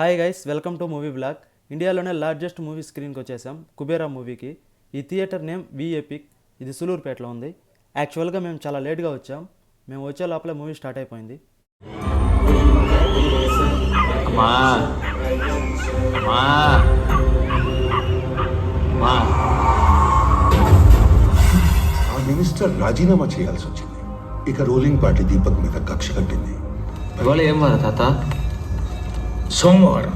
Hi guys, welcome to movie blog. ఇండియాలోనే largest movie స్క్రీన్కి వచ్చేసాం, కుబేరా మూవీకి. ఈ థియేటర్ నేమ్ వి ఎపిక్. ఇది సులూరుపేటలో ఉంది. యాక్చువల్గా మేము చాలా లేట్గా వచ్చాం. మేము వచ్చే లోపలే మూవీ స్టార్ట్ అయిపోయింది. మినిస్టర్ రాజీనామా చేయాల్సి వచ్చింది. ఇక రూలింగ్ పార్టీ దీపక్ మీద కక్ష కట్టింది. ఇవాళ ఏం వారు తాత? సోమవారం.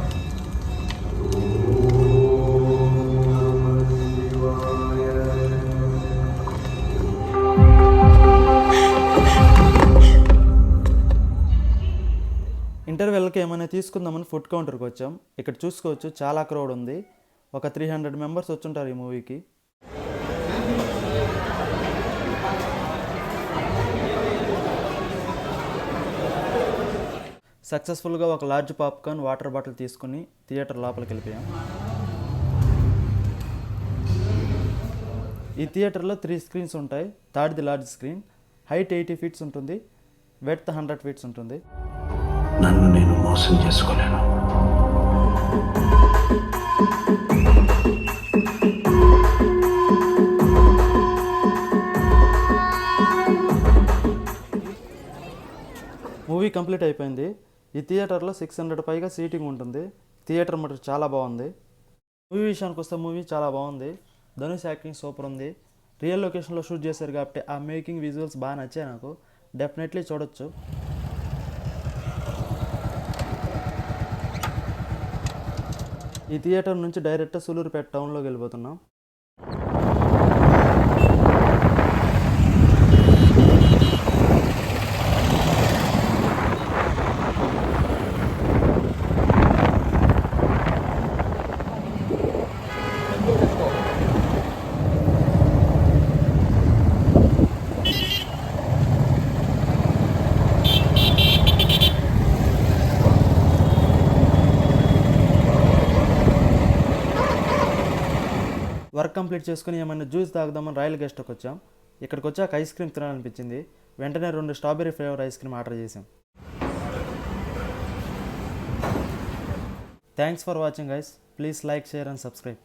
ఇంటర్వెల్కి ఏమైనా తీసుకుందామని ఫుడ్ కౌంటర్కి వచ్చాం. ఇక్కడ చూసుకోవచ్చు, చాలా క్రౌడ్ ఉంది. ఒక 300 మెంబర్స్ వచ్చుంటారు ఈ మూవీకి. సక్సెస్ఫుల్గా ఒక లార్జ్ పాప్కార్న్, వాటర్ బాటిల్ తీసుకుని థియేటర్ లోపలికి వెళ్ళిపోయాం. ఈ థియేటర్లో 3 స్క్రీన్స్ ఉంటాయి. థర్డ్ది లార్జ్ స్క్రీన్. హైట్ 80 ఫీట్స్ ఉంటుంది, వెడ్త్ 100 ఫీట్స్ ఉంటుంది. నన్ను నేను మోసం చేసుకోలేను. మూవీ కంప్లీట్ అయిపోయింది. ఈ థియేటర్లో 600 పైగా సీటింగ్ ఉంటుంది. థియేటర్ మటుకు చాలా బాగుంది. మూవీ విషయానికి వస్తే మూవీ చాలా బాగుంది. ధనుష్ యాక్టింగ్ సూపర్ ఉంది. రియల్ లొకేషన్లో షూట్ చేశారు కాబట్టి ఆ మేకింగ్ విజువల్స్ బాగా నచ్చాయి నాకు. డెఫినెట్లీ చూడొచ్చు. ఈ థియేటర్ నుంచి డైరెక్ట్ సులూరుపేట టౌన్లోకి వెళ్ళిపోతున్నాం. వర్క్ కంప్లీట్ చేసుకుని ఏమైనా జ్యూస్ తాగుదామని రాయల్ గెస్ట్కి వచ్చాం. ఇక్కడికి వచ్చాక ఐస్ క్రీమ్ తినాలనిపించింది. వెంటనే 2 strawberry flavour ice cream order చేసాం. Thanks for watching guys. Please like, share and subscribe.